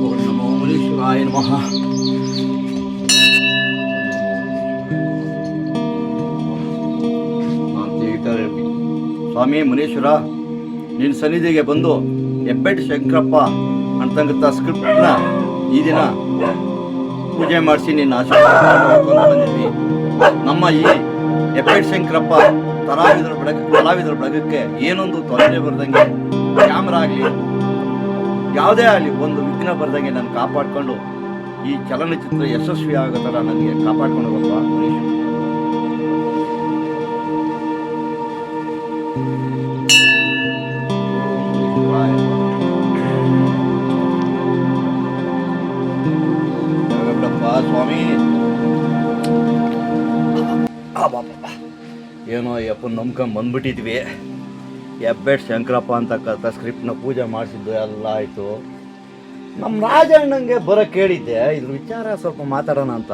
ಓಂ ನಮೋ ಮುನೀಶ್ವರಾಯ ನಮಃ. ಸ್ವಾಮಿ ಮುನೀಶ್ವರ, ನಿನ್ನ ಸನ್ನಿಧಿಗೆ ಬಂದು ಹೆಬ್ಬೆಟ್ಟು ಶಂಕರಪ್ಪ ಅಂತಂಗತ್ತ ಸ್ಕ್ರಿಪ್ಟ್ನ ಈ ದಿನ ಪೂಜೆ ಮಾಡಿಸಿ ನಿನ್ನ ಆಶೀರ್ವಾದ ಬಂದಿದ್ವಿ. ನಮ್ಮ ಈ ಹೆಬ್ಬೆಟ್ಟು ಶಂಕರಪ್ಪ ಕಲಾವಿದರ ಬಳಗಕ್ಕೆ ಏನೊಂದು ತೊಂದರೆ ಬರ್ದಂಗೆ, ಕ್ಯಾಮ್ರಾ ಆಗಲಿ ಯಾವುದೇ ಆಗಲಿ ಒಂದು ವಿಘ್ನ ಬರ್ದಂಗೆ ನಾನು ಕಾಪಾಡಿಕೊಂಡು ಈ ಚಲನಚಿತ್ರ ಯಶಸ್ವಿ ಆಗೋ ಥರ ನನಗೆ ಕಾಪಾಡ್ಕೊಂಡು ಹೋಗಪ್ಪ ಮುನೀಶ್ವರ. ಸ್ವಾಮಿ ಏನೋ ಯಪ್ಪನ ನಂಬ್ಕೊಂಡು ಬಂದ್ಬಿಟ್ಟಿದ್ವಿ. ಹೆಬ್ಬೆಟ್ಟು ಶಂಕರಪ್ಪ ಅಂತಕ್ಕಂಥ ಸ್ಕ್ರಿಪ್ಟ್ನ ಪೂಜೆ ಮಾಡಿಸಿದ್ದು ಎಲ್ಲ ಆಯಿತು. ನಮ್ಮ ರಾಜಣ್ಣಂಗೆ ಬರೋ ಕೇಳಿದ್ದೆ, ಇದ್ರ ವಿಚಾರ ಸ್ವಲ್ಪ ಮಾತಾಡೋಣ ಅಂತ.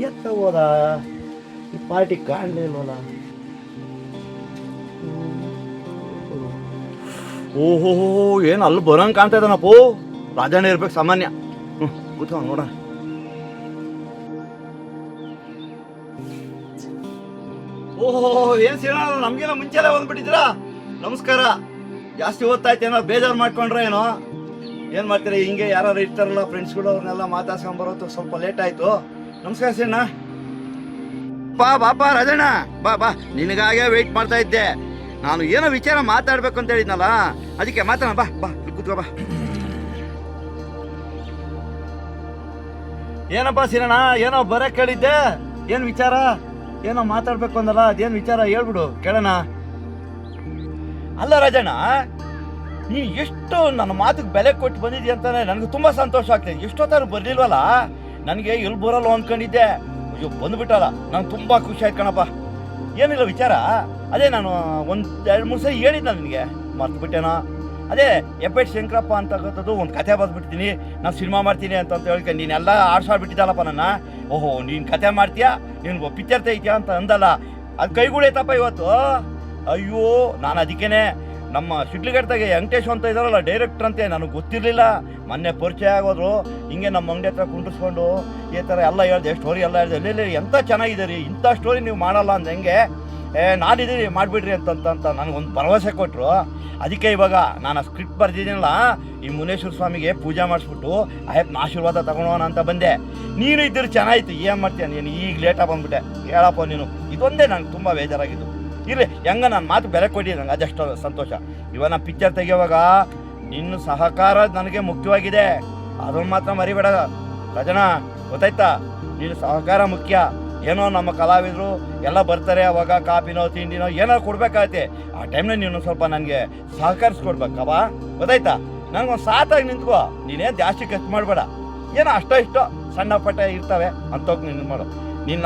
ಎತ್ತ ಹೋದ ಈ ಪಾರ್ಟಿ ಕಾಣಲೇ ಇಲ್ವಲ್ಲ. ಓಹೋ, ಏನು ಅಲ್ಲಿ ಬರೋಂಗೆ ಕಾಣ್ತಾ ಇದ್ದಾನಪ್ಪೋ. ರಾಜಣ್ಣ ಇರ್ಬೇಕು ಸಾಮಾನ್ಯ. ಕೂತ್ಕೊಂಡು ನೋಡೋಣ. ಓಹೋ, ಏನು ಸಿಗೋಣ, ನಮಗೆಲ್ಲ ಮುಂಚೆಲ್ಲ ಬಂದ್ಬಿಟ್ಟಿದ್ದೀರಾ. ನಮಸ್ಕಾರ. ಜಾಸ್ತಿ ಓದ್ತಾಯ್ತೇನೋ, ಬೇಜಾರು ಮಾಡ್ಕೊಂಡ್ರೆ ಏನೋ. ಏನು ಮಾಡ್ತೀರಾ, ಹಿಂಗೆ ಯಾರು ಇರ್ತಾರಲ್ಲ ಫ್ರೆಂಡ್ಸ್ಗಳು, ಅವ್ರನ್ನೆಲ್ಲ ಮಾತಾಡ್ಸ್ಕೊಂಬರೋದು ಸ್ವಲ್ಪ ಲೇಟ್ ಆಯಿತು. ನಮಸ್ಕಾರ ಸಿಣ್ಣ. ಬಾಪ ರಾಜಣ್ಣ, ಬಾ. ನಿನಗಾಗೆ ವೆಯ್ಟ್ ಮಾಡ್ತಾ ಇದ್ದೆ. ನಾನು ಏನೋ ವಿಚಾರ ಮಾತಾಡ್ಬೇಕು ಅಂತ ಹೇಳಿದ್ನಲ್ಲ, ಅದಕ್ಕೆ ಮಾತಾಡೋಣ. ಬಾ ಕೂತ್ಕೋ ಬಾ. ಏನಪ್ಪ ಸಿರಣ್ಣ, ಏನೋ ಬರ ಕೇಳಿದ್ದೆ. ಏನು ವಿಚಾರ? ಏನೋ ಮಾತಾಡ್ಬೇಕು ಅಂದಲ್ಲ, ಅದೇನು ವಿಚಾರ ಹೇಳ್ಬಿಡು, ಕೇಳೋಣ. ಅಲ್ಲ ರಾಜಣ್ಣ, ನೀ ಎಷ್ಟು ನನ್ನ ಮಾತಿಗೆ ಬೆಲೆ ಕೊಟ್ಟು ಬಂದಿದ್ಯಾ ಅಂತಾನೆ ನನಗೆ ತುಂಬ ಸಂತೋಷ ಆಗ್ತದೆ. ಎಷ್ಟೊತ್ತಾರು ಬರಲಿಲ್ವಲ್ಲ, ನನಗೆ ಎಲ್ಲಿ ಬರೋಲ್ಲ ಅಂದ್ಕೊಂಡಿದ್ದೆ. ಅಯ್ಯೋ ಬಂದುಬಿಟ್ಟಲ್ಲ, ನಂಗೆ ತುಂಬ ಖುಷಿ ಆಯ್ತು ಕಣಪ್ಪ. ಏನಿಲ್ಲ ವಿಚಾರ, ಅದೇ ನಾನು ಒಂದು 2-3 ಸರಿ ಹೇಳಿದ್ನ ನಿನಗೆ, ಮರ್ತುಬಿಟ್ಟೇನೋ. ಅದೇ ಹೆಬ್ಬೆಟ್ಟು ಶಂಕರಪ್ಪ ಅಂತಕ್ಕಂಥದ್ದು ಒಂದು ಕಥೆ ಬರೆದ್ಬಿಡ್ತೀನಿ, ನಾನು ಸಿನಿಮಾ ಮಾಡ್ತೀನಿ ಅಂತ ಹೇಳ್ಕೊಂಡು ನೀನೆಲ್ಲ ಆಡ್ಸಾಡ್ಬಿಟ್ಟಿದ್ದಲ್ಲಪ್ಪ ನನ್ನ. ಓಹೋ, ನೀನು ಕಥೆ ಮಾಡ್ತೀಯಾ, ನೀನು ಪಿಕ್ಚರ್ ತೆಗಿತೀಯಾ ಅಂತ ಅಂದಲ್ಲ, ಅದು ಕೈಗೂಡೈತಪ್ಪ ಇವತ್ತು. ಅಯ್ಯೋ, ನಾನು ಅದಕ್ಕೇನೆ ನಮ್ಮ ಶಿಡ್ಲಘಟ್ಟದಾಗೆ ವೆಂಕಟೇಶ್ ಅಂತ ಇದ್ದಾರಲ್ಲ ಡೈರೆಕ್ಟ್ರ್ ಅಂತೆ, ನನಗೆ ಗೊತ್ತಿರಲಿಲ್ಲ. ಮೊನ್ನೆ ಪರಿಚಯ ಆಗೋದ್ರು. ಹಿಂಗೆ ನಮ್ಮ ಅಂಗಡಿ ಹತ್ರ ಕುಂಡಿಸ್ಕೊಂಡು ಈ ಥರ ಎಲ್ಲ ಹೇಳಿದೆ, ಸ್ಟೋರಿ ಎಲ್ಲ ಹೇಳಿದೆ. ಇಲ್ಲ ಎಂಥ ಚೆನ್ನಾಗಿದೆ ರೀ, ಇಂಥ ಸ್ಟೋರಿ ನೀವು ಮಾಡಲ್ಲ ಅಂದ ಹೆಂಗೆ, ನಾನಿದ್ದೀರಿ ಮಾಡಿಬಿಡ್ರಿ ಅಂತ ನನಗೊಂದು ಭರವಸೆ ಕೊಟ್ಟರು. ಅದಕ್ಕೆ ಇವಾಗ ನಾನು ಆ ಸ್ಕ್ರಿಪ್ಟ್ ಬರ್ದಿದ್ದೀನಲ್ಲ, ಈ ಮುನೇಶ್ವರ ಸ್ವಾಮಿಗೆ ಪೂಜೆ ಮಾಡಿಸ್ಬಿಟ್ಟು ಅಯ್ಯಪ್ಪನ ಆಶೀರ್ವಾದ ತಗೊಳೋಣ ಅಂತ ಬಂದೆ. ನೀನು ಇದ್ದರೆ ಚೆನ್ನಾಗಿತ್ತು. ಏನು ಮಾಡ್ತೀಯ ನೀನು, ಈಗ ಲೇಟಾಗಿ ಬಂದ್ಬಿಟ್ಟೆ. ಹೇಳಪ್ಪ ನೀನು, ಇದೊಂದೇ ನನಗೆ ತುಂಬ ಬೇಜಾರಾಗಿದ್ದು. ಇರಲಿ, ಹೆಂಗ ನನ್ನ ಮಾತು ಬೆಲೆ ಕೊಡಿ, ನಂಗೆ ಅದೆಷ್ಟು ಸಂತೋಷ. ಇವಾಗ ನಾನು ಪಿಕ್ಚರ್ ತೆಗಿಯುವಾಗ ನಿನ್ನ ಸಹಕಾರ ನನಗೆ ಮುಖ್ಯವಾಗಿದೆ, ಅದನ್ನು ಮಾತ್ರ ಮರಿಬೇಡ ರಾಜಣ್ಣ, ಗೊತ್ತಾಯ್ತಾ? ನಿನ್ನ ಸಹಕಾರ ಮುಖ್ಯ. ಏನೋ ನಮ್ಮ ಕಲಾವಿದರು ಎಲ್ಲ ಬರ್ತಾರೆ, ಅವಾಗ ಕಾಪಿನೋ ತಿಂಡಿನೋ ಏನೋ ಕೊಡ್ಬೇಕಾಗತ್ತೆ. ಆ ಟೈಮ್ನ ನೀನು ಸ್ವಲ್ಪ ನನಗೆ ಸಹಕರಿಸ್ಕೊಡ್ಬೇಕವ, ಗೊತ್ತಾಯ್ತಾ? ನನಗೊಂದು ಸಾತಾಗಿ ನಿಂತ್ಕೋ, ನೀನೇನು ಜಾಸ್ತಿ ಖರ್ಚು ಮಾಡಬೇಡ. ಏನೋ ಅಷ್ಟೋ ಇಷ್ಟೋ ಸಣ್ಣ ಪಟ್ಟ ಇರ್ತವೆ ಅಂತೋಗಿ ನೀನು ಮಾಡು. ನಿನ್ನ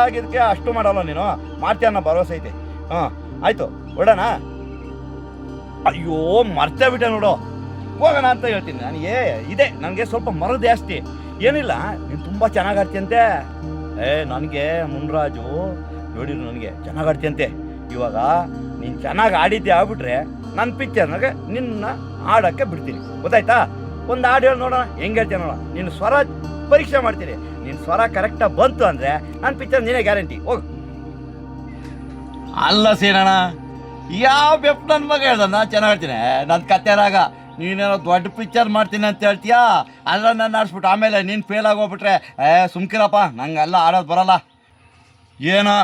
ಆಗಿದ್ದಕ್ಕೆ ಅಷ್ಟು ಮಾಡಲ್ಲ, ನೀನು ಮಾಡ್ತೀಯ ಅನ್ನೋ ಭರವಸೆ ಐತೆ. ಹಾಂ ಆಯಿತು, ಹೊಡೋಣ. ಅಯ್ಯೋ ಮರ್ತೇ ಬಿಟ್ಟೆ ನೋಡು, ಹೋಗೋಣ ಅಂತ ಹೇಳ್ತೀನಿ. ನನಗೆ ಇದೆ, ನನಗೆ ಸ್ವಲ್ಪ ಮರ ಜಾಸ್ತಿ. ಏನಿಲ್ಲ, ನೀನು ತುಂಬ ಚೆನ್ನಾಗಿ ಆಡ್ತೀಯಂತೆ. ನನಗೆ ಮುನ್ರಾಜು ನೋಡಿರು, ನನಗೆ ಚೆನ್ನಾಗಿ ಆಡ್ತೀಯಂತೆ. ಇವಾಗ ನೀನು ಚೆನ್ನಾಗಿ ಆಡಿದ್ದೆ ಆಗ್ಬಿಟ್ರೆ ನನ್ನ ಪಿಕ್ಚರ್ನಾಗ ನಿನ್ನ ಆಡೋಕ್ಕೆ ಬಿಡ್ತೀನಿ, ಗೊತ್ತಾಯ್ತಾ? ಒಂದು ಹಾಡು ಹೇಳಿ ನೋಡೋಣ, ಹೆಂಗೆ ಹೇಳ್ತೀಯ ನೋಡೋಣ. ನಿನ್ನ ಸ್ವರ ಪರೀಕ್ಷೆ ಮಾಡ್ತೀನಿ. ನಿನ್ನ ಸ್ವರ ಕರೆಕ್ಟಾಗಿ ಬಂತು ಅಂದರೆ ನನ್ನ ಪಿಕ್ಚರ್ ನೀನೇ ಗ್ಯಾರಂಟಿ. ಹೋಗು. ಅಲ್ಲ ಸೇನಣ್ಣ, ಯಾವ ಬೆಪ್ಪ ನನ್ನ ಮಗ ಹೇಳ್ದ ನಾನು ಚೆನ್ನಾಗಿ ಹೇಳ್ತೀನಿ. ನನ್ನ ಕತೆರಾಗ ನೀನೇನೋ ದೊಡ್ಡ ಪಿಕ್ಚರ್ ಮಾಡ್ತೀನಿ ಅಂತ ಹೇಳ್ತೀಯಾ, ಅಲ್ಲ ನಾನು ಆಡಿಸ್ಬಿಟ್ಟು ಆಮೇಲೆ ನೀನು ಫೇಲ್ ಆಗೋಗ್ಬಿಟ್ರೆ ಸುಮ್ಕಿರಪ್ಪ, ನಂಗೆ ಎಲ್ಲ ಆಡೋದು ಬರೋಲ್ಲ. ಏನೋ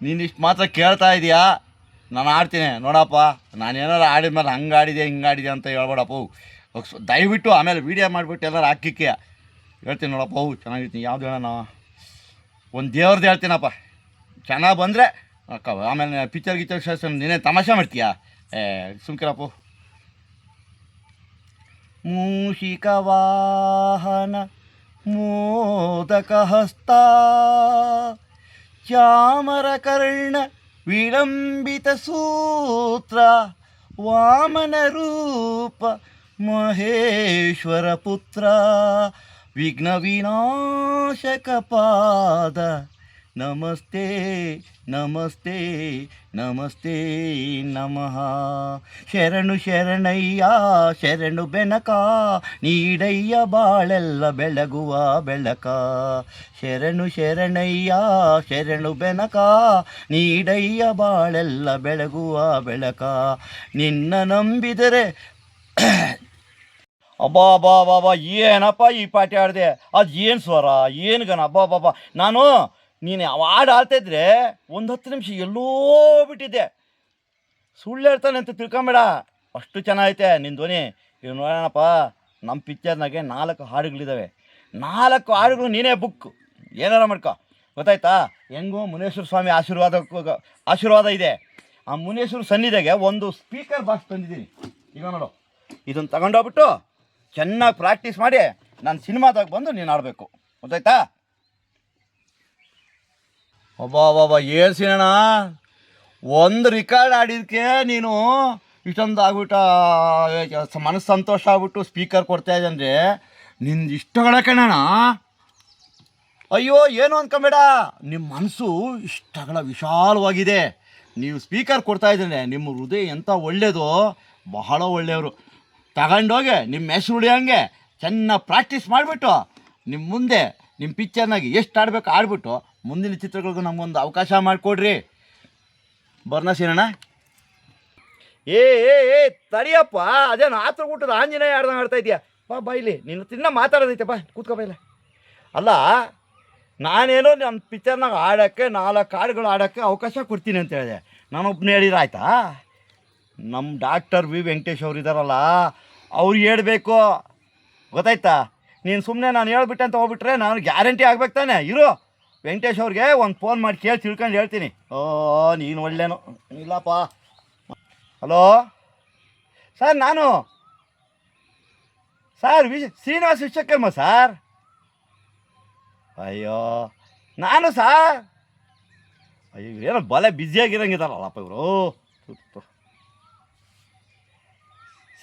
ನೀನು ಇಷ್ಟು ಮಾತ್ರ ಕೇಳ್ತಾ ಇದೀಯಾ, ನಾನು ಆಡ್ತೀನಿ ನೋಡಪ್ಪ. ನಾನೇನಾರು ಆಡಿದ್ಮೇಲೆ ಹಂಗೆ ಆಡಿದೆ ಹಿಂಗೆ ಆಡಿದೆ ಅಂತ ಹೇಳ್ಬೇಡಪ್ಪ. ದಯವಿಟ್ಟು ಆಮೇಲೆ ವೀಡಿಯೋ ಮಾಡಿಬಿಟ್ಟು ಎಲ್ಲರೂ ಹಾಕಿಕ್ಕೆ ಹೇಳ್ತೀನಿ ನೋಡಪ್ಪ. ಚೆನ್ನಾಗಿರ್ತೀನಿ. ಯಾವ್ದು ಹೇಳೋಣ, ಒಂದು ದೇವ್ರದ್ದು ಹೇಳ್ತೀನಪ್ಪ. ಚೆನ್ನಾಗಿ ಬಂದರೆ ಅಕ್ಕ, ಆಮೇಲೆ ಪಿಕ್ಚರ್ ಗಿಚ್ಚರ್ ನೀನೇ ತಮಾಷೆ ಮಾಡ್ತೀಯಾ? ಸುಮ್ಕಿರಪ್ಪ. ಮೂಷಿಕ ವಾಹನ ಮೋದಕ ಹಸ್ತ ಚಾಮರ ಕರ್ಣ ವಿಳಂಬಿತ ಸೂತ್ರ ವಾಮನ ರೂಪ ಮಹೇಶ್ವರ ಪುತ್ರ ವಿಘ್ನ ವಿನಾಶಕ ಪಾದ ನಮಸ್ತೆ ನಮಸ್ತೆ ನಮಸ್ತೆ ನಮಃ. ಶರಣು ಶರಣಯ್ಯ ಶರಣು ಬೆನಕ, ನೀಡಯ್ಯ ಬಾಳೆಲ್ಲ ಬೆಳಗುವ ಬೆಳಕ. ಶರಣು ಶರಣಯ್ಯ ಶರಣು ಬೆನಕ, ನೀಡಯ್ಯ ಬಾಳೆಲ್ಲ ಬೆಳಗುವ ಬೆಳಕ. ನಿನ್ನ ನಂಬಿದರೆ ಅಬ್ಬಾ ಅಬ್ಬಾ ಅಬ್ಬಾ ಏನಪ್ಪ ಈ ಪಾಠ ಆಡಿದೆ, ಅದು ಏನು ಸ್ವರ ಏನು ಗನ, ಅಬ್ಬಾ ಅಬ್ಬಾ. ನಾನು ನೀನು ಹಾಡು ಆಡ್ತಾಯಿದ್ರೆ ಒಂದು 10 ನಿಮಿಷ ಎಲ್ಲೋ ಬಿಟ್ಟಿದ್ದೆ. ಸುಳ್ಳು ಹೇಳ್ತಾನೆ ಅಂತ ತಿಳ್ಕೊಂಬೇಡ, ಅಷ್ಟು ಚೆನ್ನಾಗೈತೆ ನಿನ್ನ ಧ್ವನಿ. ಇವ್ ನೋಡೋಣಪ್ಪ, ನಮ್ಮ ಪಿಕ್ಚರ್ನಾಗೆ 4 ಹಾಡುಗಳಿದ್ದಾವೆ. 4 ಹಾಡುಗಳು ನೀನೇ ಬುಕ್, ಏನಾರ ಮಾಡ್ಕೊ, ಗೊತ್ತಾಯ್ತಾ. ಹೆಂಗೋ ಮುನೇಶ್ವರ ಸ್ವಾಮಿ ಆಶೀರ್ವಾದ ಇದೆ. ಆ ಮುನೇಶ್ವರ ಸನ್ನಿಧಿಗೆ ಒಂದು ಸ್ಪೀಕರ್ ಬಾಕ್ಸ್ ತಂದಿದ್ದೀನಿ. ಈಗ ನೋಡು, ಇದನ್ನು ತಗೊಂಡೋಗ್ಬಿಟ್ಟು ಚೆನ್ನಾಗಿ ಪ್ರಾಕ್ಟೀಸ್ ಮಾಡಿ ನಾನು ಸಿನಿಮಾದಾಗ ಬಂದು ನೀನು ಆಡಬೇಕು, ಗೊತ್ತಾಯ್ತಾ. ಒಬ್ಬ ಏನು ಸಿನಣ್ಣ, ಒಂದು ರಿಕಾರ್ಡ್ ಆಡಿದಕ್ಕೆ ನೀನು ಇಷ್ಟೊಂದು ಆಗ್ಬಿಟ್ಟು ಮನಸ್ಸು ಸಂತೋಷ ಆಗ್ಬಿಟ್ಟು ಸ್ಪೀಕರ್ ಕೊಡ್ತಾ ಇದೆ ಅಂದರೆ ನಿಂದು ಇಷ್ಟಗಳ ಕಣಣ್ಣ. ಅಯ್ಯೋ ಏನು ಅಂದ್ಕೊಂಬೇಡ, ನಿಮ್ಮ ಮನಸ್ಸು ಇಷ್ಟಗಳ ವಿಶಾಲವಾಗಿದೆ. ನೀವು ಸ್ಪೀಕರ್ ಕೊಡ್ತಾ ಇದ್ದೇನೆ, ನಿಮ್ಮ ಹೃದಯ ಎಂಥ ಒಳ್ಳೆಯದು, ಬಹಳ ಒಳ್ಳೆಯವರು. ತಗೊಂಡೋಗಿ ನಿಮ್ಮ ಹೆಸರು ಉಳಿಯೋಂಗೆ ಚೆನ್ನಾಗಿ ಪ್ರಾಕ್ಟೀಸ್ ಮಾಡಿಬಿಟ್ಟು ನಿಮ್ಮ ಮುಂದೆ ನಿಮ್ಮ ಪಿಕ್ಚರ್ನಾಗೆ ಎಷ್ಟು ಆಡಬೇಕು ಆಡ್ಬಿಟ್ಟು ಮುಂದಿನ ಚಿತ್ರಗಳಿಗೂ ನಮಗೊಂದು ಅವಕಾಶ ಮಾಡಿಕೊಡ್ರಿ. ಬರ್ನ ಸೀನಣ್ಣ. ಏ ಏ ಏ ತಡಿಯಪ್ಪ, ಅದೇನು ಆತ್ರ ಊಟದ ಆಂಜನೇಯ ಆಡ್ದಂಗೆ ಆಡ್ತಾ ಇದೆಯಾ. ಬಾ ಇಲ್ಲಿ, ನೀನು ತಿನ್ನ ಮಾತಾಡೋದೈತೆ, ಕೂತ್ಕೋ ಇಲ್ಲ. ಅಲ್ಲ, ನಾನೇನೋ ನನ್ನ ಪಿಕ್ಚರ್ನಾಗ ಆಡೋಕ್ಕೆ 4 ಹಾಡುಗಳು ಆಡೋಕ್ಕೆ ಅವಕಾಶ ಕೊಡ್ತೀನಿ ಅಂತ ಹೇಳಿದೆ. ನಾನೊಬ್ಬನೇ ಹೇಳಿದ್ರೆ ಆಯ್ತಾ? ನಮ್ಮ ಡಾಕ್ಟರ್ ವಿ ವೆಂಕಟೇಶ್ ಅವ್ರು ಇದ್ದಾರಲ್ಲ, ಅವ್ರು ಹೇಳ್ಬೇಕು, ಗೊತ್ತಾಯ್ತಾ. ನೀನು ಸುಮ್ಮನೆ ನಾನು ಹೇಳ್ಬಿಟ್ಟೆ ಅಂತ ಹೋಗ್ಬಿಟ್ರೆ ನಾನು ಗ್ಯಾರಂಟಿ ಆಗ್ಬೇಕು ತಾನೆ. ಇರು, ವೆಂಕಟೇಶ್ ಅವ್ರಿಗೆ ಒಂದು ಫೋನ್ ಮಾಡಿ ಕೇಳಿ ತಿಳ್ಕೊಂಡು ಹೇಳ್ತೀನಿ. ನೀನು ಒಳ್ಳೆಯನು ಇಲ್ಲಪ್ಪ. ಹಲೋ ಸರ್, ನಾನು ಸರ್ ಶ್ರೀನಿವಾಸ ವಿಶ್ವಕರ್ಮ ಸರ್. ಅಯ್ಯೋ ನಾನು ಸರ್, ಅಯ್ಯೋ ಏನೋ ಬಲೆ ಬ್ಯುಸಿಯಾಗಿರೋಂಗಿದಾರಲ್ಲಪ್ಪ ಇವರು.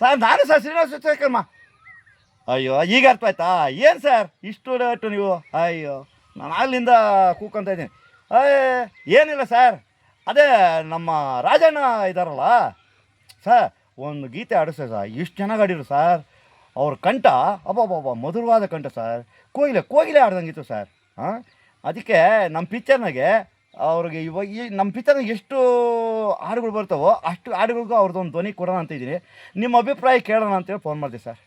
ಸರ್ ನಾನು ಸರ್ ಶ್ರೀನಿವಾಸ ವಿಶ್ವಕರ್ಮ. ಅಯ್ಯೋ ಈಗ ಅರ್ಥ ಆಯ್ತಾ? ಏನು ಸರ್ ಇಷ್ಟು ಲೇಟು ನೀವು? ಅಯ್ಯೋ ನಾನು ಅಲ್ಲಿಂದ ಕೂಕೊಂತ ಇದ್ದೀನಿ. ಏನಿಲ್ಲ ಸರ್, ಅದೇ ನಮ್ಮ ರಾಜಣ್ಣ ಇದ್ದಾರಲ್ಲ ಸರ್, ಒಂದು ಗೀತೆ ಆಡಿಸ್ತಾರೆ ಸರ್, ಇಷ್ಟು ಚೆನ್ನಾಗಿ ಆಡಿರು ಸರ್. ಅವ್ರ ಕಂಠ ಅಬ್ಬಬ್ಬಬ್ಬ ಮಧುರವಾದ ಕಂಠ ಸರ್, ಕೋಗಿಲೆ ಆಡ್ದಂಗಿತ್ತು ಸರ್. ಅದಕ್ಕೆ ನಮ್ಮ ಪಿಕ್ಚರ್ನಾಗೆ ಅವ್ರಿಗೆ ಇವಾಗ ನಮ್ಮ ಪಿಕ್ಚರ್ನಾಗೆ ಎಷ್ಟು ಹಾಡುಗಳು ಬರ್ತಾವೋ ಅಷ್ಟು ಹಾಡುಗಳಿಗೂ ಅವ್ರದ್ದೊಂದು ಧ್ವನಿ ಕೊಡೋಣ ಅಂತಿದ್ದೀನಿ. ನಿಮ್ಮ ಅಭಿಪ್ರಾಯ ಕೇಳೋಣ ಅಂತೇಳಿ ಫೋನ್ ಮಾಡಿದೆ ಸರ್.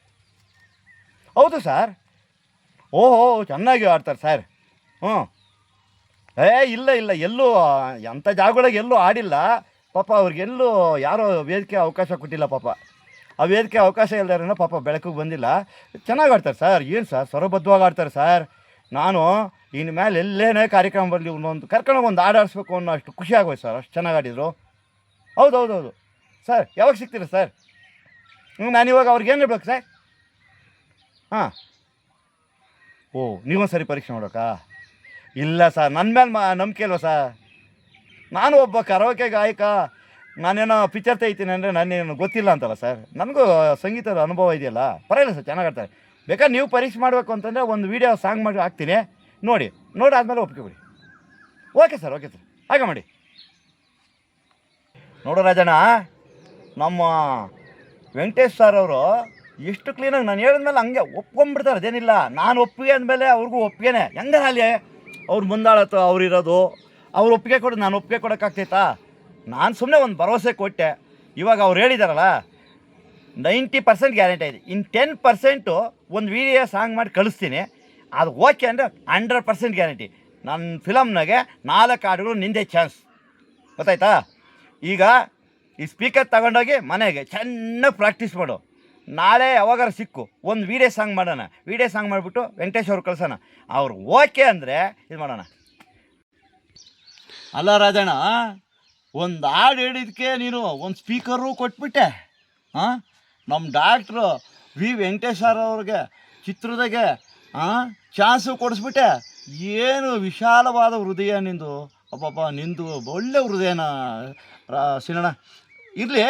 ಹೌದು ಸರ್. ಓಹೋ ಚೆನ್ನಾಗಿ ಆಡ್ತಾರೆ ಸರ್. ಇಲ್ಲ ಎಲ್ಲೂ ಅಂಥ ಜಾಗಗಳಿಗೆ ಎಲ್ಲೂ ಆಡಿಲ್ಲ ಪಾಪ. ಅವ್ರಿಗೆಲ್ಲೂ ಯಾರೋ ವೇದಿಕೆ ಅವಕಾಶ ಕೊಟ್ಟಿಲ್ಲ ಪಾಪ. ಆ ವೇದಿಕೆ ಅವಕಾಶ ಇಲ್ಲದಾರೇನೋ ಪಾಪ ಬೆಳಕಿಗೆ ಬಂದಿಲ್ಲ. ಚೆನ್ನಾಗಿ ಆಡ್ತಾರೆ ಸರ್. ಏನು ಸರ್ ಸ್ವರಬದ್ಧವಾಗಿ ಆಡ್ತಾರೆ ಸರ್. ನಾನು ಇನ್ನು ಮೇಲೆ ಎಲ್ಲೇನೇ ಕಾರ್ಯಕ್ರಮ ಬರಲಿ ಒಂದೊಂದು ಕರ್ಕೊಂಡೋಗಿ ಒಂದು ಆಡಿಸ್ಬೇಕು ಅನ್ನೋ ಅಷ್ಟು ಖುಷಿ ಆಗೋಯ್ತು ಸರ್. ಅಷ್ಟು ಚೆನ್ನಾಗಿ ಆಡಿದರು. ಹೌದು ಸರ್. ಯಾವಾಗ ಸಿಗ್ತೀರಾ ಸರ್? ನಾನಿವಾಗ ಅವ್ರಿಗೇನು ಹೇಳ್ಬೇಕು ಸರ್? ಹಾಂ. ನೀವೊಂದು ಸರಿ ಪರೀಕ್ಷೆ ಮಾಡೋಕ್ಕಾ? ಇಲ್ಲ ಸರ್, ನನ್ನ ಮೇಲೆ ನಂಬಿಕೆ ಇಲ್ವ ಸರ್? ನಾನು ಒಬ್ಬ ಕರೋಕೆ ಗಾಯಕ, ನಾನೇನೋ ಪಿಕ್ಚರ್ ತೆಗಿತೀನಿ ಅಂದರೆ ನಾನೇನು ಗೊತ್ತಿಲ್ಲ ಅಂತಲ್ಲ ಸರ್. ನನಗೂ ಸಂಗೀತದ ಅನುಭವ ಇದೆಯಲ್ಲ. ಪರವಾಗಿಲ್ಲ ಸರ್, ಚೆನ್ನಾಗಿ ಆಡ್ತಾರೆ. ಬೇಕಾದ್ರೆ ನೀವು ಪರೀಕ್ಷೆ ಮಾಡಬೇಕು ಅಂತಂದರೆ ಒಂದು ವೀಡಿಯೋ ಸಾಂಗ್ ಮಾಡಿ ಹಾಕ್ತೀನಿ, ನೋಡಿ ಆದಮೇಲೆ ಒಪ್ಪಿಗೆ ಬಿಡಿ. ಓಕೆ ಸರ್ ಹಾಗೆ ಮಾಡಿ. ನೋಡು ರಾಜಣ್ಣ, ನಮ್ಮ ವೆಂಕಟೇಶ್ ಸರ್ ಅವರು ಎಷ್ಟು ಕ್ಲೀನಾಗಿ ನಾನು ಹೇಳಿದ್ಮೇಲೆ ಹಂಗೆ ಒಪ್ಕೊಂಡ್ಬಿಡ್ತಾರೆ. ಅದೇನಿಲ್ಲ, ನಾನು ಒಪ್ಪಿಗೆ ಅಂದಮೇಲೆ ಅವ್ರಿಗೂ ಒಪ್ಪಿಗೆನೆ. ಹೆಂಗಾರ ಅಲ್ಲಿ ಅವ್ರು ಮುಂದಾಳತ್ತು, ಅವ್ರಿರೋದು, ಅವ್ರು ಒಪ್ಪಿಗೆ ಕೊಡು, ನಾನು ಒಪ್ಪಿಗೆ ಕೊಡೋಕ್ಕಾಗ್ತೈತಾ? ನಾನು ಸುಮ್ಮನೆ ಒಂದು ಭರವಸೆ ಕೊಟ್ಟೆ. ಇವಾಗ ಅವ್ರು ಹೇಳಿದಾರಲ್ಲ, 90% ಗ್ಯಾರಂಟಿ ಇದೆ. ಇನ್ನು 10% ಒಂದು ವೀಡಿಯೋ ಸಾಂಗ್ ಮಾಡಿ ಕಳಿಸ್ತೀನಿ. ಅದು ಓಕೆ ಅಂದರೆ 100% ಗ್ಯಾರಂಟಿ. ನನ್ನ ಫಿಲಮ್ನಾಗೆ 4 ಹಾಡುಗಳು ನಿಂದೆ ಚಾನ್ಸ್, ಗೊತ್ತಾಯ್ತಾ? ಈಗ ಈ ಸ್ಪೀಕರ್ ತಗೊಂಡೋಗಿ ಮನೆಗೆ ಚೆನ್ನಾಗಿ ಪ್ರಾಕ್ಟೀಸ್ ಮಾಡು. ನಾಳೆ ಯಾವಾಗಾರ ಸಿಕ್ಕು ಒಂದು ವೀಡಿಯೋ ಸಾಂಗ್ ಮಾಡೋಣ. ವೀಡಿಯೋ ಸಾಂಗ್ ಮಾಡಿಬಿಟ್ಟು ವೆಂಕಟೇಶ್ ಅವ್ರು ಕಳ್ಸೋಣ. ಅವ್ರು ಓಕೆ ಅಂದರೆ ಇದು ಮಾಡೋಣ. ಅಲ್ಲ ರಾಜಣ್ಣ, ಒಂದು ಹಾಡು ಹೇಳಿದಕ್ಕೆ ನೀನು ಒಂದು ಸ್ಪೀಕರು ಕೊಟ್ಬಿಟ್ಟೆ. ನಮ್ಮ ಡಾಕ್ಟ್ರು ವಿ ವೆಂಕಟೇಶ್ ಸರ್ ಅವ್ರಿಗೆ ಚಿತ್ರದಾಗೆ ಚಾನ್ಸು ಕೊಡಿಸ್ಬಿಟ್ಟೆ. ಏನು ವಿಶಾಲವಾದ ಹೃದಯ ನಿಂದು. ಅಬ್ಬಬ್ಬ, ನಿಂದು ಒಳ್ಳೆ ಹೃದಯನ ಸಿನಣ್ಣ. ಇರಲಿ,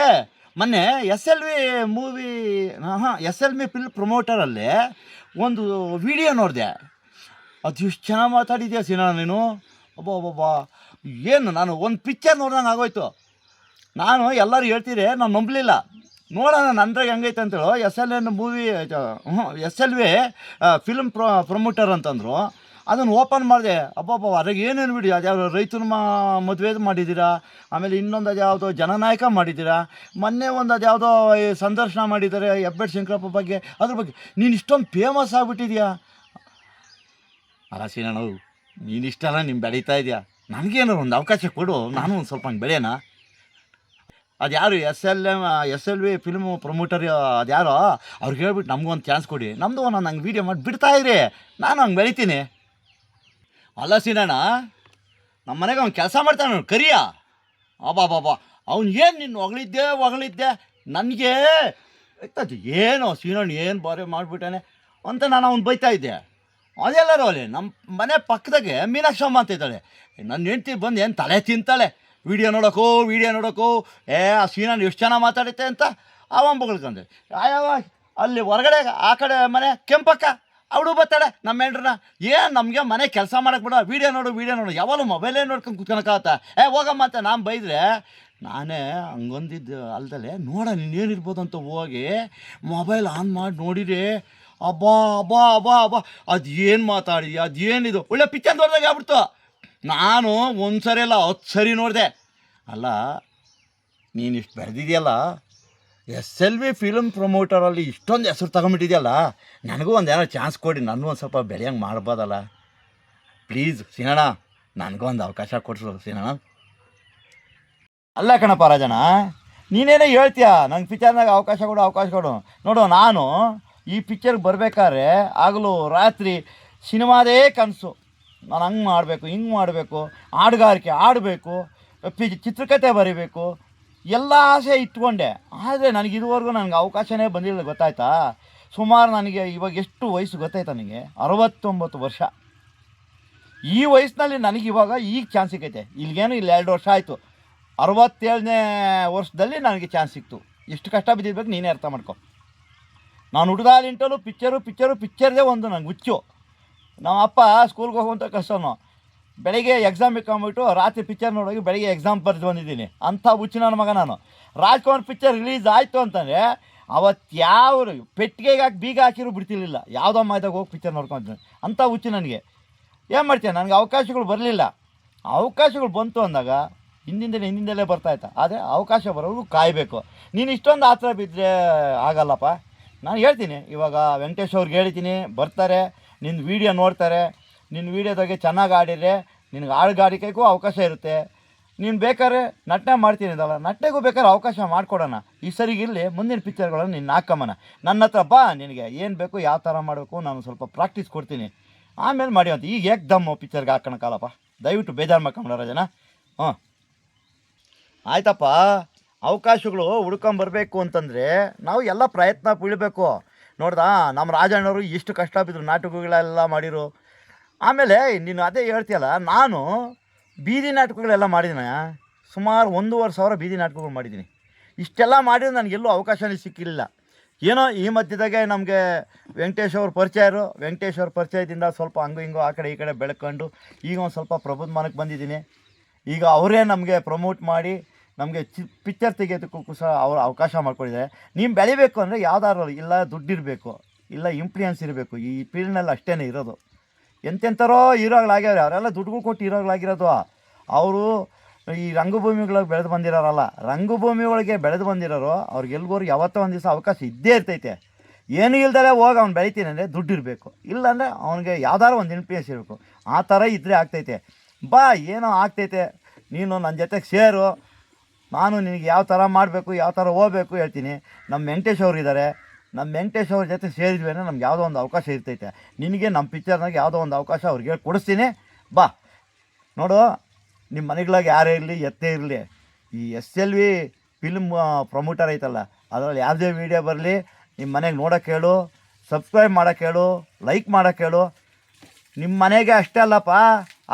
ಮೊನ್ನೆ SLV ಮೂವಿ SLV ಫಿಲ್ಮ್ ಪ್ರಮೋಟರಲ್ಲಿ ಒಂದು ವಿಡಿಯೋ ನೋಡಿದೆ. ಅದು ಎಷ್ಟು ಚೆನ್ನಾಗಿ ಮಾತಾಡಿದ್ಯಾ ಸಿನಣ್ಣ ನೀನು. ಅಬ್ಬಬ್ಬಬ್ಬಾ, ಏನು ನಾನು ಒಂದು ಪಿಕ್ಚರ್ ನೋಡ್ದಂಗೆ ಆಗೋಯ್ತು. ನಾನು ಎಲ್ಲರೂ ಹೇಳ್ತೀರಿ, ನಾನು ನಂಬಲಿಲ್ಲ. ನೋಡೋಣ ನನ್ರಾಗ ಹೆಂಗೈತೆ ಅಂತೇಳು. SLN movie SLV film promoter ಅಂತಂದರು. ಅದನ್ನು ಓಪನ್ ಮಾಡಿದೆ. ಅಬ್ಬಬ್ಬ, ಅದ್ರಾಗ ಏನೇನು ಬಿಡಿ, ಅದ್ಯಾವ ರೈತನ ಮದುವೆ ಮಾಡಿದ್ದೀರಾ, ಆಮೇಲೆ ಇನ್ನೊಂದು ಅದ್ಯಾವುದೋ ಜನನಾಯಕ ಮಾಡಿದ್ದೀರಾ, ಮೊನ್ನೆ ಒಂದು ಅದ್ಯಾವುದೋ ಸಂದರ್ಶನ ಮಾಡಿದ್ದಾರೆ ಹೆಬ್ಬೆಟ್ ಶಂಕರಪ್ಪ ಬಗ್ಗೆ. ಅದ್ರ ಬಗ್ಗೆ ನೀನು ಇಷ್ಟೊಂದು ಫೇಮಸ್ ಆಗಿಬಿಟ್ಟಿದ್ಯಾ. ಅಲ್ಲ ಸೀನಣ್ಣ, ನೀನಿಷ್ಟಲ್ಲ ನಿಮ್ಮ ಬೆಳೀತಾ ಇದೆಯಾ, ನನಗೇನಾರು ಒಂದು ಅವಕಾಶ ಕೊಡು, ನಾನು ಒಂದು ಸ್ವಲ್ಪ ಹಂಗೆ ಬೆಳೆಯೋಣ. ಅದು ಯಾರು SLV ಫಿಲ್ಮು ಪ್ರಮೋಟರ್ ಅದ್ಯಾರೋ ಅವ್ರಿಗೆ ಹೇಳ್ಬಿಟ್ಟು ನಮಗೊಂದು ಚಾನ್ಸ್ ಕೊಡಿ, ನಮ್ಮದು ಒಂದು ಹಂಗೆ ವೀಡಿಯೋ ಮಾಡಿ ಬಿಡ್ತಾ ಇರಿ, ನಾನು ಹಂಗೆ ಬೆಳಿತೀನಿ. ಅಲ್ಲ ಸೀನಣ್ಣ, ನಮ್ಮ ಮನೆಗೆ ಅವ್ನು ಕೆಲಸ ಮಾಡ್ತಾನೆ, ಕರಿಯ. ಅಬ್ಬಾ, ಅವ್ನು ಏನು ನಿನ್ನ ಹೊಗಳಿದ್ದೆ ನನಗೆ ಆಯ್ತದು. ಏನೋ ಸೀನಣ್ಣ ಏನು ಬಾರಿ ಮಾಡಿಬಿಟ್ಟಾನೆ ಅಂತ ನಾನು ಅವ್ನು ಬೈತಾ ಇದ್ದೆ. ಅದೆಲ್ಲರೂ ಅಲ್ಲಿ ನಮ್ಮ ಮನೆ ಪಕ್ಕದಾಗೆ ಮೀನಾಕ್ಷಮ್ಮ ಅಂತ ಇದ್ದಾಳೆ. ನನ್ನ ಹೆಂಡ್ತಿ ಬಂದು ಏನು ತಲೆ ತಿಂತಾಳೆ, ವೀಡಿಯೋ ನೋಡೋಕ್ಕೋ ಆ ಸೀನಣ್ಣ ಎಷ್ಟು ಚೆನ್ನಾಗಿ ಮಾತಾಡುತ್ತೆ ಅಂತ ಅವಂಬಗಳ್ಕೊಂಡೆ. ಯಾವ ಅಲ್ಲಿ ಹೊರಗಡೆ ಆ ಕಡೆ ಮನೆ ಕೆಂಪಕ್ಕ ಅವಳು ಬರ್ತಾಳೆ ನಮ್ಮ ಹೆಂಡ್ರನ್ನ. ಏನು ನಮಗೆ ಮನೆ ಕೆಲಸ ಮಾಡಕ್ಕೆ ಬಿಡ, ವೀಡಿಯೋ ನೋಡು, ಯಾವಾಗಲೂ ಮೊಬೈಲೇ ನೋಡ್ಕೊಂಡು ಕುತ್ಕೊಳಕ್ಕಾಗತ್ತ. ಹೋಗಮ್ಮ ಅಂತ ನಾನು ಬೈದರೆ, ನಾನೇ ಹಂಗೊಂದಿದ್ದು ಅಲ್ದಲೆ ನೋಡ ನೀನೇನಿರ್ಬೋದು ಅಂತ ಹೋಗಿ ಮೊಬೈಲ್ ಆನ್ ಮಾಡಿ ನೋಡಿರಿ. ಅಬ್ಬಾ ಅದು ಏನು ಮಾತಾಡಿದ್ಯಾ, ಅದೇನಿದು ಒಳ್ಳೆ ಪಿಕ್ಚರ್ ನೋಡಿದಾಗ ಆಗ್ಬಿಡ್ತು. ನಾನು ಒಂದು ಸರಿ ಅಲ್ಲ 10 ಸರಿ ನೋಡಿದೆ. ಅಲ್ಲ ನೀನು ಇಷ್ಟು ಬೆಳೆದಿದೆಯಲ್ಲ, SLV ಫಿಲ್ಮ್ ಪ್ರಮೋಟರಲ್ಲಿ ಇಷ್ಟೊಂದು ಹೆಸರು ತಗೊಂಬಿಟ್ಟಿದೆಯಲ್ಲ, ನನಗೂ ಒಂದು ಏನೋ ಚಾನ್ಸ್ ಕೊಡಿ, ನನಗೂ ಒಂದು ಸ್ವಲ್ಪ ಬೆಳೆಯಂಗೆ ಮಾಡ್ಬೋದಲ್ಲ. ಪ್ಲೀಸ್ ಸೀನಣ್ಣ, ನನಗೂ ಒಂದು ಅವಕಾಶ ಕೊಡಿಸು ಸೀನಣ್ಣ. ಅಲ್ಲ ಕಣಪ್ಪ ರಾಜಣ್ಣ, ನೀನೇನೇ ಹೇಳ್ತೀಯ ನಂಗೆ ಪಿಕ್ಚರ್ನಾಗ ಅವಕಾಶ ಕೊಡು. ನೋಡು, ನಾನು ಈ ಪಿಕ್ಚರ್ಗೆ ಬರಬೇಕಾದ್ರೆ ಆಗಲೂ ರಾತ್ರಿ ಸಿನಿಮಾದೇ ಕನಸು. ನಾನು ಹಂಗೆ ಮಾಡಬೇಕು, ಹಿಂಗೆ ಮಾಡಬೇಕು, ಹಾಡುಗಾರಿಕೆ ಆಡಬೇಕು, ಚಿತ್ರಕಥೆ ಬರೀಬೇಕು, ಎಲ್ಲ ಆಸೆ ಇಟ್ಕೊಂಡೆ. ಆದರೆ ನನಗೆ ಇದುವರೆಗೂ ನನಗೆ ಅವಕಾಶನೇ ಬಂದಿಲ್ಲ, ಗೊತ್ತಾಯ್ತಾ. ಸುಮಾರು ನನಗೆ ಇವಾಗ ಎಷ್ಟು ವಯಸ್ಸು ಗೊತ್ತಾಯ್ತಾ ನನಗೆ? 69 ವರ್ಷ. ಈ ವಯಸ್ಸಿನಲ್ಲಿ ನನಗೆ ಈಗ ಚಾನ್ಸ್ ಸಿಕ್ಕೈತೆ. ಇಲ್ಲಿಗೇನು ಇಲ್ಲಿ 2 ವರ್ಷ ಆಯಿತು. 67ನೇ ವರ್ಷದಲ್ಲಿ ನನಗೆ ಚಾನ್ಸ್ ಸಿಕ್ತು. ಎಷ್ಟು ಕಷ್ಟ ಬಿದ್ದಿರ್ಬೇಕು ನೀನೇ ಅರ್ಥ ಮಾಡ್ಕೊ. ನಾನು ಹುಡುಗಾಲಿಂಟಲು ಪಿಕ್ಚರ್ದೇ ಒಂದು ನನಗೆ ಹುಚ್ಚು. ನಮ್ಮ ಅಪ್ಪ ಸ್ಕೂಲ್ಗೆ ಹೋಗುವಂಥ ಕಷ್ಟನು, ಬೆಳಗ್ಗೆ ಎಕ್ಸಾಮ್ ಇಟ್ಕೊಂಬಿಟ್ಟು ರಾತ್ರಿ ಪಿಕ್ಚರ್ ನೋಡೋಗಿ ಬೆಳಗ್ಗೆ ಎಕ್ಸಾಮ್ ಬರೆದು ಬಂದಿದ್ದೀನಿ. ಅಂಥ ಹುಚ್ಚು ನನ್ನ ಮಗ ನಾನು. ರಾಜ್ಕುಮಾರ್ ಪಿಕ್ಚರ್ ರಿಲೀಸ್ ಆಯಿತು ಅಂತಂದರೆ ಅವತ್ತು ಯಾವ ಪೆಟ್ಟಿಗೆಗೆ ಹಾಕಿ ಬೀಗ ಹಾಕಿರೂ ಬಿಡ್ತಿರ್ಲಿಲ್ಲ, ಯಾವುದೋ ಮಾಯ್ದಾಗ ಹೋಗಿ ಪಿಕ್ಚರ್ ನೋಡ್ಕೊತೀನಿ. ಅಂಥ ಹುಚ್ಚು ನನಗೆ. ಏನು ಮಾಡ್ತೀನಿ, ನನಗೆ ಅವಕಾಶಗಳು ಬರಲಿಲ್ಲ. ಅವಕಾಶಗಳು ಬಂತು ಅಂದಾಗ ಹಿಂದಿಂದಲೇ ಬರ್ತಾಯಿತ್ತು. ಆದರೆ ಅವಕಾಶ ಬರೋರು ಕಾಯಬೇಕು. ನೀನು ಇಷ್ಟೊಂದು ಆತರ ಬಿದ್ದರೆ ಆಗಲ್ಲಪ್ಪ. ನಾನು ಹೇಳ್ತೀನಿ, ಇವಾಗ ವೆಂಕಟೇಶ್ ಅವ್ರಿಗೆ ಹೇಳ್ತೀನಿ, ಬರ್ತಾರೆ, ನಿನ್ನ ವೀಡಿಯೋ ನೋಡ್ತಾರೆ. ನಿನ್ನ ವೀಡಿಯೋದಾಗೆ ಚೆನ್ನಾಗಿ ಆಡಿದರೆ ನಿನಗೆ ಹಾಡುಗಾರಿಕೆಗೂ ಅವಕಾಶ ಇರುತ್ತೆ. ನೀನು ಬೇಕಾದ್ರೆ ನಟನೆ ಮಾಡ್ತೀನಿ ಅದಲ್ಲ, ನಟನೆಗೂ ಬೇಕಾದ್ರೆ ಅವಕಾಶ ಮಾಡಿಕೊಡೋಣ. ಈ ಸರಿಗಿರಲಿ, ಮುಂದಿನ ಪಿಕ್ಚರ್ಗಳನ್ನು ನೀನು ಹಾಕಮ್ಮನ ನನ್ನ ಹತ್ರ ಬಾ. ನಿನಗೆ ಏನು ಬೇಕು, ಯಾವ ಥರ ಮಾಡಬೇಕು, ನಾನು ಸ್ವಲ್ಪ ಪ್ರಾಕ್ಟೀಸ್ ಕೊಡ್ತೀನಿ, ಆಮೇಲೆ ಮಾಡಿವಂತ. ಈಗ ಏಕ್ದಮ್ಮು ಪಿಕ್ಚರ್ಗೆ ಹಾಕೋಣಕ್ಕಲ್ಲಪ್ಪ, ದಯವಿಟ್ಟು ಬೇಜಾರು ಮಾಡ್ಕೊಂಬಿಡೋ ರಾಜನ. ಆಯ್ತಪ್ಪ, ಅವಕಾಶಗಳು ಹುಡ್ಕೊಂಬರ್ಬೇಕು ಅಂತಂದರೆ ನಾವು ಎಲ್ಲ ಪ್ರಯತ್ನ ಬೀಳಬೇಕು. ನೋಡ್ದಾ, ನಮ್ಮ ರಾಜಣ್ಣವರು ಎಷ್ಟು ಕಷ್ಟ ಬಿದ್ದರು, ನಾಟಕಗಳೆಲ್ಲ ಮಾಡಿರು. ಆಮೇಲೆ ನೀನು ಅದೇ ಹೇಳ್ತೀಯಲ್ಲ, ನಾನು ಬೀದಿ ನಾಟಕಗಳೆಲ್ಲ ಮಾಡಿದ್ದೀನಿ. ಸುಮಾರು 1,500 ಬೀದಿ ನಾಟಕಗಳು ಮಾಡಿದ್ದೀನಿ. ಇಷ್ಟೆಲ್ಲ ಮಾಡಿದ್ರು ನನಗೆಲ್ಲೂ ಅವಕಾಶನೇ ಸಿಕ್ಕಿರಲಿಲ್ಲ. ಏನೋ ಈ ಮಧ್ಯದಾಗೆ ನಮಗೆ ವೆಂಕಟೇಶ್ ಅವ್ರ ಪರಿಚಯದಿಂದ ಸ್ವಲ್ಪ ಹಂಗು ಹಿಂಗು ಆ ಕಡೆ ಈ ಕಡೆ ಬೆಳ್ಕೊಂಡು ಈಗ ಒಂದು ಸ್ವಲ್ಪ ಪ್ರಬುದ್ಧಮಾನಕ್ಕೆ ಬಂದಿದ್ದೀನಿ. ಈಗ ಅವರೇ ನಮಗೆ ಪ್ರಮೋಟ್ ಮಾಡಿ ನಮಗೆ ಪಿಕ್ಚರ್ ತೆಗೆಯೋದಕ್ಕೂ ಸಹ ಅವರು ಅವಕಾಶ ಮಾಡ್ಕೊಂಡಿದ್ದಾರೆ. ನೀವು ಬೆಳಿಬೇಕು ಅಂದರೆ ಯಾವ್ದಾದ್ರು ಇಲ್ಲ ದುಡ್ಡಿರಬೇಕು, ಇಲ್ಲ ಇನ್ಫ್ಲೂಯೆನ್ಸ್ ಇರಬೇಕು. ಈ ಫೀಲ್ಡ್ನಲ್ಲಿ ಅಷ್ಟೇ ಇರೋದು. ಎಂತೆಂಥರೋ ಹೀರೋಗಳಾಗ್ಯಾವ್ರೆ, ಅವರೆಲ್ಲ ದುಡ್ಡುಗಳು ಕೊಟ್ಟು ಹೀರೋಗಳಾಗಿರೋದು. ಅವರು ಈ ರಂಗಭೂಮಿಗಳಿಗೆ ಬೆಳೆದು ಬಂದಿರೋರಲ್ಲ, ರಂಗಭೂಮಿ ಒಳಗೆ ಬೆಳೆದು ಬಂದಿರೋರು. ಅವ್ರಿಗೆಲ್ಗೋರು ಯಾವತ್ತೋ ಒಂದು ದಿವಸ ಅವಕಾಶ ಇದ್ದೇ ಇರ್ತೈತೆ. ಏನೂ ಇಲ್ದಲೇ ಹೋಗಿ ಅವ್ನು ಬೆಳಿತೀನಿ ಅಂದರೆ ದುಡ್ಡು ಇರಬೇಕು, ಇಲ್ಲಾಂದರೆ ಅವನಿಗೆ ಯಾವ್ದಾದ್ರು ಒಂದು ಇನ್ಫ್ಲೂಯೆನ್ಸ್ ಇರಬೇಕು. ಆ ಥರ ಇದ್ದರೆ ಆಗ್ತೈತೆ. ಬಾ, ಏನೋ ಆಗ್ತೈತೆ, ನೀನು ನನ್ನ ಜೊತೆಗೆ ಸೇರು. ನಾನು ನಿನಗೆ ಯಾವ ಥರ ಮಾಡಬೇಕು, ಯಾವ ಥರ ಹೋಗ್ಬೇಕು ಹೇಳ್ತೀನಿ. ನಮ್ಮ ವೆಂಕಟೇಶ್ ಅವ್ರು ಇದ್ದಾರೆ, ನಮ್ಮ ವೆಂಕಟೇಶ್ ಅವ್ರ ಜೊತೆ ಸೇರಿದ್ವಿ ಅಂದರೆ ನಮ್ಗೆ ಯಾವುದೋ ಒಂದು ಅವಕಾಶ ಇರ್ತೈತೆ. ನಿನಗೆ ನಮ್ಮ ಪಿಕ್ಚರ್ನಾಗ ಯಾವುದೋ ಒಂದು ಅವಕಾಶ ಅವ್ರಿಗೆ ಕೊಡಿಸ್ತೀನಿ. ಬಾ, ನೋಡು, ನಿಮ್ಮ ಮನೆಗಳಾಗ ಯಾರೇ ಇರಲಿ, ಎತ್ತೇ ಇರಲಿ, ಈ SLV ಫಿಲ್ಮ್ ಪ್ರಮೋಟರ್ ಐತಲ್ಲ, ಅದರಲ್ಲಿ ಯಾವುದೇ ವೀಡಿಯೋ ಬರಲಿ ನಿಮ್ಮ ಮನೆಗೆ ನೋಡೋಕ್ಕೆ ಹೇಳು, ಸಬ್ಸ್ಕ್ರೈಬ್ ಮಾಡೋಕ್ಕೆ ಹೇಳು, ಲೈಕ್ ಮಾಡೋಕ್ಕೆ ಹೇಳು. ನಿಮ್ಮ ಮನೆಗೆ ಅಷ್ಟೇ ಅಲ್ಲಪ್ಪ,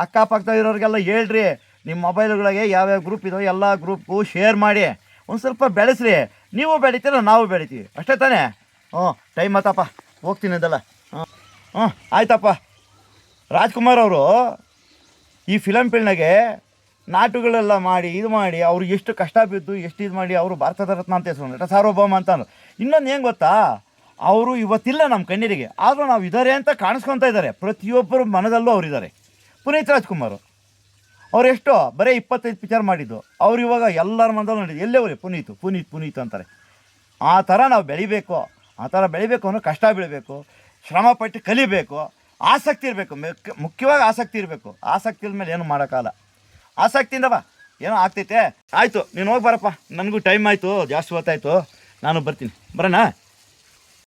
ಅಕ್ಕಪಕ್ಕ ಇರೋರಿಗೆಲ್ಲ ಹೇಳ್ರಿ. ನಿಮ್ಮ ಮೊಬೈಲ್ಗಳಿಗೆ ಯಾವ್ಯಾವ ಗ್ರೂಪ್ ಇದೋ ಎಲ್ಲ ಗ್ರೂಪ್ಗೂ ಶೇರ್ ಮಾಡಿ ಒಂದು ಸ್ವಲ್ಪ ಬೆಳೆಸ್ರಿ. ನೀವು ಬೆಳಿತೀರ, ನಾವು ಬೆಳಿತೀವಿ, ಅಷ್ಟೇ ತಾನೇ. ಟೈಮ್ ಆತಪ್ಪ, ಹೋಗ್ತೀನಿ ಅದಲ್ಲ. ಆಯ್ತಪ್ಪ. ರಾಜ್ಕುಮಾರ್ ಅವರು ಈ ಫಿಲಮ್ ಫೀಲ್ಡ್ನಾಗೆ ನಾಟುಗಳೆಲ್ಲ ಮಾಡಿ ಇದು ಮಾಡಿ ಅವ್ರು ಎಷ್ಟು ಕಷ್ಟ ಬಿದ್ದು ಎಷ್ಟು ಇದು ಮಾಡಿ ಅವರು ಭಾರತದ ರತ್ನ ಅಂತ ಹೆಸರು ನಟ ಸಾರ್ವಭೌಮ ಅಂತ. ಇನ್ನೊಂದು ಏನು ಗೊತ್ತಾ, ಅವರು ಇವತ್ತಿಲ್ಲ ನಮ್ಮ ಕಣ್ಣೀರಿಗೆ, ಆದರೂ ನಾವು ಇದ್ದಾರೆ ಅಂತ ಕಾಣಿಸ್ಕೊತಾ ಇದ್ದಾರೆ. ಪ್ರತಿಯೊಬ್ಬರ ಮನದಲ್ಲೂ ಅವರಿದ್ದಾರೆ. ಪುನೀತ್ ರಾಜ್ಕುಮಾರ್ ಅವ್ರು ಎಷ್ಟೋ ಬರೀ 25 ಪಿಕ್ಚರ್ ಮಾಡಿದ್ದು, ಅವ್ರು ಇವಾಗ ಎಲ್ಲರ ಮನದಲ್ಲೂ ನೋಡಿದ್ದು ಎಲ್ಲೇ ಪುನೀತ್ ಪುನೀತ್ ಪುನೀತ್ ಅಂತಾರೆ. ಆ ಥರ ನಾವು ಬೆಳಿಬೇಕು. ಆ ಥರ ಬೆಳಿಬೇಕು ಅಂದರೆ ಕಷ್ಟ ಬೀಳಬೇಕು, ಶ್ರಮಪಟ್ಟು ಕಲಿಬೇಕು, ಆಸಕ್ತಿ ಇರಬೇಕು. ಮುಖ್ಯವಾಗಿ ಆಸಕ್ತಿ ಇರಬೇಕು. ಆಸಕ್ತಿ ಇದ್ಮೇಲೆ ಏನು ಮಾಡೋಕ್ಕಲ್ಲ. ಆಸಕ್ತಿಯಿಂದ ಬಾ, ಏನೋ ಆಗ್ತೈತೆ. ಆಯಿತು, ನೀನು ಹೋಗಿ ಬರಪ್ಪ, ನನಗೂ ಟೈಮ್ ಆಯಿತು, ಜಾಸ್ತಿ ಹೊತ್ತಾಯಿತು, ನಾನು ಬರ್ತೀನಿ. ಬರೋಣ.